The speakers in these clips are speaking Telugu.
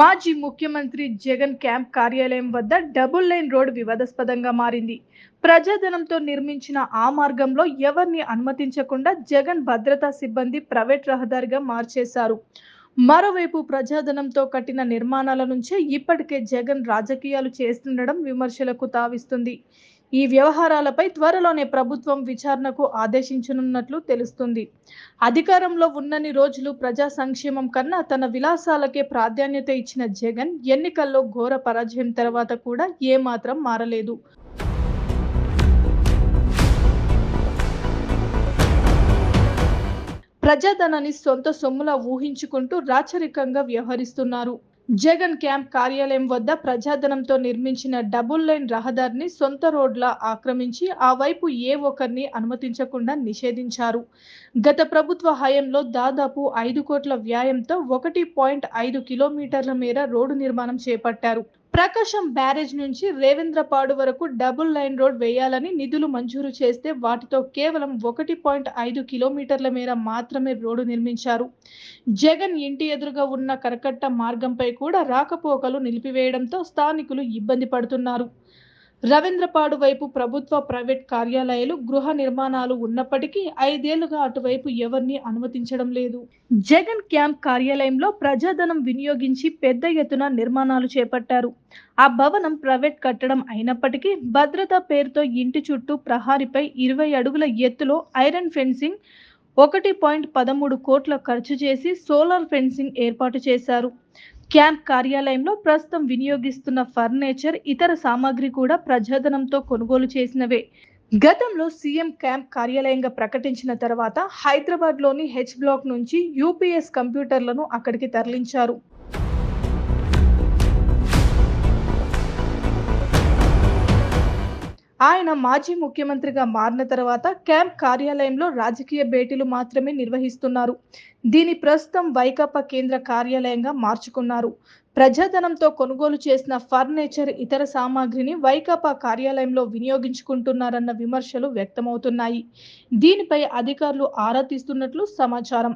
మాజీ ముఖ్యమంత్రి జగన్ క్యాంప్ కార్యాలయం వద్ద డబుల్ లైన్ రోడ్ వివాదాస్పదంగా మారింది. ప్రజాధనంతో నిర్మించిన ఆ మార్గంలో ఎవరిని అనుమతించకుండా జగన్ భద్రతా సిబ్బంది ప్రైవేట్ రహదారిగా మార్చేశారు. మరోవైపు ప్రజాధనంతో కట్టిన నిర్మాణాల నుంచే ఇప్పటికే జగన్ రాజకీయాలు చేస్తుండడం విమర్శలకు తావిస్తుంది. ఈ వ్యవహారాలపై త్వరలోనే ప్రభుత్వం విచారణకు ఆదేశించనున్నట్లు తెలుస్తుంది. అధికారంలో ఉన్నన్ని రోజులు ప్రజా సంక్షేమం కన్నా తన విలాసాలకే ప్రాధాన్యత ఇచ్చిన జగన్ ఎన్నికల్లో ఘోర పరాజయం తర్వాత కూడా ఏమాత్రం మారలేదు. ప్రజాధనాన్ని సొంత సొమ్ములా ఊహించుకుంటూ రాచరికంగా వ్యవహరిస్తున్నారు. జగన్ క్యాంప్ కార్యాలయం వద్ద ప్రజాధనంతో నిర్మించిన డబుల్ లైన్ రహదారిని సొంత రోడ్లా ఆక్రమించి ఆ వైపు ఏ ఒక్కరిని అనుమతించకుండా నిషేధించారు. గత ప్రభుత్వ హయాంలో దాదాపు 5 కోట్ల వ్యయంతో 1.5 కిలోమీటర్ల మేర రోడ్డు నిర్మాణం చేపట్టారు. ప్రకాశం బ్యారేజ్ నుంచి రేవేంద్రపాడు వరకు డబుల్ లైన్ రోడ్ వేయాలని నిధులు మంజూరు చేస్తే వాటితో కేవలం 1.5 కిలోమీటర్ల మేర మాత్రమే రోడ్డు నిర్మించారు. జగన్ ఇంటి ఎదురుగా ఉన్న కరకట్ట మార్గంపై కూడా రాకపోకలు నిలిపివేయడంతో స్థానికులు ఇబ్బంది పడుతున్నారు. రవీంద్రపాడు వైపు ప్రభుత్వ ప్రైవేట్ కార్యాలయాలు గృహ నిర్మాణాలు ఉన్నప్పటికీ 5 ఏళ్లుగా అటువైపు ఎవరిని అనుమతించడం లేదు. జగన్ క్యాంప్ కార్యాలయంలో ప్రజాధనం వినియోగించి పెద్ద ఎత్తున నిర్మాణాలు చేపట్టారు. ఆ భవనం ప్రైవేట్ కట్టడం అయినప్పటికీ భద్రతా పేరుతో ఇంటి చుట్టూ ప్రహారీపై 20 అడుగుల ఎత్తులో ఐరన్ ఫెన్సింగ్, 1.13 కోట్ల ఖర్చు చేసి సోలార్ ఫెన్సింగ్ ఏర్పాటు చేశారు. క్యాంప్ కార్యాలయంలో ప్రస్తుతం వినియోగిస్తున్న ఫర్నిచర్, ఇతర సామాగ్రి కూడా ప్రజాధనంతో కొనుగోలు చేసినవే. గతంలో సీఎం క్యాంప్ కార్యాలయంగా ప్రకటించిన తర్వాత హైదరాబాద్లోని హెచ్ బ్లాక్ నుంచి యూపీఎస్ కంప్యూటర్లను అక్కడికి తరలించారు. ఆయన మాజీ ముఖ్యమంత్రిగా మారిన తర్వాత క్యాంప్ కార్యాలయంలో రాజకీయ భేటీలు మాత్రమే నిర్వహిస్తున్నారు. దీని ప్రస్తుతం వైకాపా కేంద్ర కార్యాలయంగా మార్చుకున్నారు. ప్రజాధనంతో కొనుగోలు చేసిన ఫర్నిచర్, ఇతర సామాగ్రిని వైకాపా కార్యాలయంలో వినియోగించుకుంటున్నారన్న విమర్శలు వ్యక్తమవుతున్నాయి. దీనిపై అధికారులు ఆరా తీస్తున్నట్లు సమాచారం.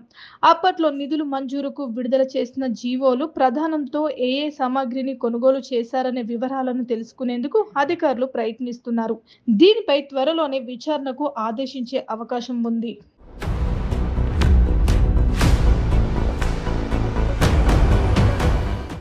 అప్పట్లో నిధులు మంజూరుకు విడుదల చేసిన జీవోలు ప్రధానంతో ఏ సామాగ్రిని కొనుగోలు చేశారనే వివరాలను తెలుసుకునేందుకు అధికారులు ప్రయత్నిస్తున్నారు. దీనిపై త్వరలోనే విచారణకు ఆదేశించే అవకాశం ఉంది.